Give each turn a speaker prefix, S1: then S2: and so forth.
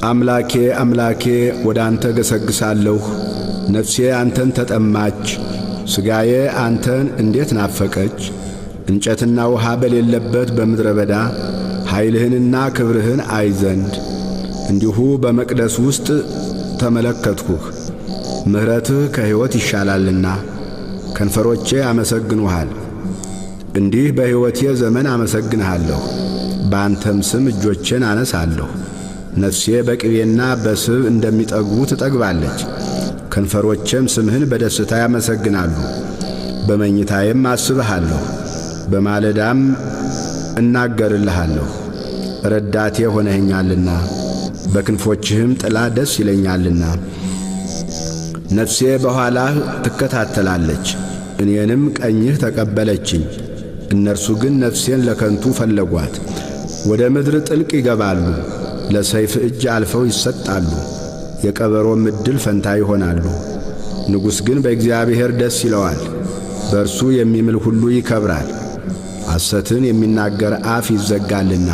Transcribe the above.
S1: አምላኬ አምላኬ ወደ አንተ ገሰግሳለሁ። ነፍሴ አንተን ተጠማች፣ ሥጋዬ አንተን እንዴት ናፈቀች። እንጨትና ውሃ በሌለበት በምድረ በዳ ኃይልህንና ክብርህን አይ ዘንድ እንዲሁ በመቅደስ ውስጥ ተመለከትሁህ። ምሕረትህ ከሕይወት ይሻላልና ከንፈሮቼ አመሰግኑሃል። እንዲህ በሕይወቴ ዘመን አመሰግንሃለሁ፣ በአንተም ስም እጆቼን አነሳለሁ። ነፍሴ በቅቤና በስብ እንደሚጠግቡ ትጠግባለች፣ ከንፈሮቼም ስምህን በደስታ ያመሰግናሉ። በመኝታዬም አስብሃለሁ፣ በማለዳም እናገርልሃለሁ። ረዳቴ ሆነኸኛልና በክንፎችህም ጥላ ደስ ይለኛልና። ነፍሴ በኋላህ ትከታተላለች፣ እኔንም ቀኝህ ተቀበለችኝ። እነርሱ ግን ነፍሴን ለከንቱ ፈለጓት። ወደ ምድር ጥልቅ ይገባሉ፣ ለሰይፍ እጅ አልፈው ይሰጣሉ፣ የቀበሮም ዕድል ፈንታ ይሆናሉ። ንጉሥ ግን በእግዚአብሔር ደስ ይለዋል፣ በእርሱ የሚምል ሁሉ ይከብራል። ሐሰትን የሚናገር አፍ ይዘጋልና።